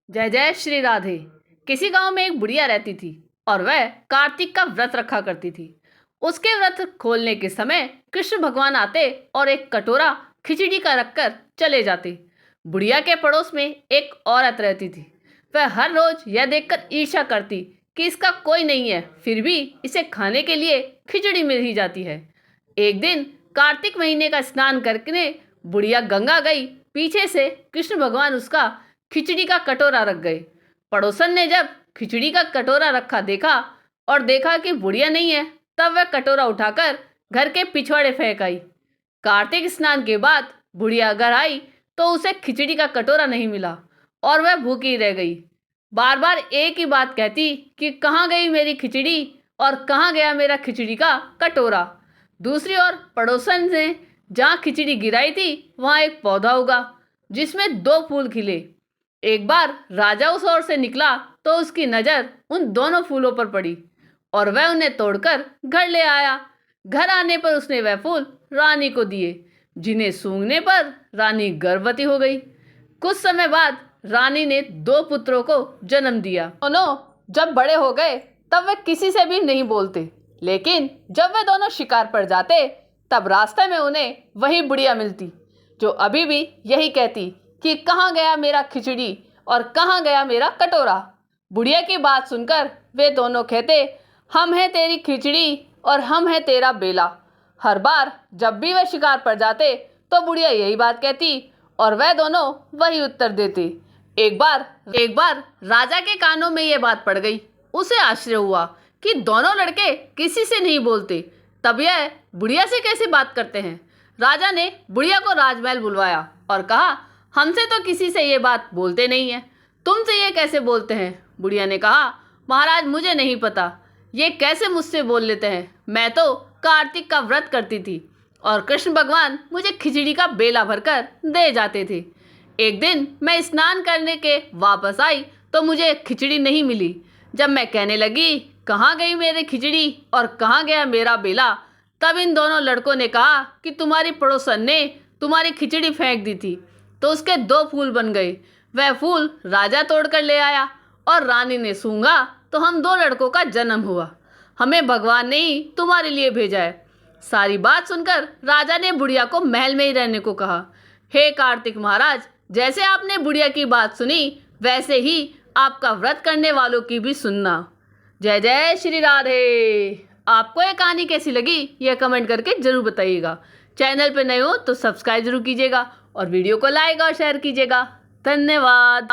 जय जय श्री राधे। किसी गांव में एक बुढ़िया रहती थी और वह कार्तिक का व्रत रखा करती थी। उसके व्रत खोलने के समय कृष्ण भगवान आते और एक कटोरा खिचड़ी का रखकर चले जाते। बुढ़िया के पड़ोस में एक औरत रहती थी। वह हर रोज यह देखकर ईर्ष्या करती कि इसका कोई नहीं है, फिर भी इसे खाने के लिए खिचड़ी मिल ही जाती है। एक दिन कार्तिक महीने का स्नान करके बुढ़िया गंगा गई। पीछे से कृष्ण भगवान उसका खिचड़ी का कटोरा रख गए। पड़ोसन ने जब खिचड़ी का कटोरा रखा देखा और देखा कि बुढ़िया नहीं है, तब वह कटोरा उठाकर घर के पिछवाड़े फेंक आई। कार्तिक स्नान के बाद बुढ़िया घर आई तो उसे खिचड़ी का कटोरा नहीं मिला और वह भूखी रह गई। बार बार एक ही बात कहती कि कहाँ गई मेरी खिचड़ी और कहाँ गया मेरा खिचड़ी का कटोरा। दूसरी ओर पड़ोसन ने जहाँ खिचड़ी गिराई थी वहाँ एक पौधा उगा जिसमें 2 फूल खिले। एक बार राजा उस ओर से निकला तो उसकी नज़र उन दोनों फूलों पर पड़ी और वह उन्हें तोड़कर घर ले आया। घर आने पर उसने वह फूल रानी को दिए, जिन्हें सूंघने पर रानी गर्भवती हो गई। कुछ समय बाद रानी ने 2 पुत्रों को जन्म दिया। दोनों जब बड़े हो गए तब वे किसी से भी नहीं बोलते, लेकिन जब वे दोनों शिकार पर जाते तब रास्ते में उन्हें वही बुढ़िया मिलती, जो अभी भी यही कहती कि कहाँ गया मेरा खिचड़ी और कहाँ गया मेरा कटोरा। बुढ़िया की बात सुनकर वे दोनों कहते, हम हैं तेरी खिचड़ी और हम हैं तेरा बेला। हर बार जब भी वे शिकार पर जाते तो बुढ़िया यही बात कहती और वह दोनों वही उत्तर देते। एक बार राजा के कानों में ये बात पड़ गई। उसे आश्चर्य हुआ कि दोनों लड़के किसी से नहीं बोलते, तब यह बुढ़िया से कैसे बात करते हैं। राजा ने बुढ़िया को राजमहल बुलवाया और कहा, हमसे तो किसी से ये बात बोलते नहीं है, तुमसे ये कैसे बोलते हैं। बुढ़िया ने कहा, महाराज मुझे नहीं पता ये कैसे मुझसे बोल लेते हैं। मैं तो कार्तिक का व्रत करती थी और कृष्ण भगवान मुझे खिचड़ी का बेला भरकर दे जाते थे। एक दिन मैं स्नान करने के वापस आई तो मुझे खिचड़ी नहीं मिली। जब मैं कहने लगी कहाँ गई मेरी खिचड़ी और कहाँ गया मेरा बेला, तब इन दोनों लड़कों ने कहा कि तुम्हारी पड़ोसन ने तुम्हारी खिचड़ी फेंक दी थी तो उसके 2 फूल बन गए। वह फूल राजा तोड़ कर ले आया और रानी ने सूंघा तो हम 2 लड़कों का जन्म हुआ। हमें भगवान ने ही तुम्हारे लिए भेजा है। सारी बात सुनकर राजा ने बुढ़िया को महल में ही रहने को कहा। हे कार्तिक महाराज, जैसे आपने बुढ़िया की बात सुनी वैसे ही आपका व्रत करने वालों की भी सुनना। जय जय श्री राधे। आपको ये कहानी कैसी लगी यह कमेंट करके जरूर बताइएगा। चैनल पे नए हो तो सब्सक्राइब जरूर कीजिएगा और वीडियो को लाइक और शेयर कीजिएगा। धन्यवाद।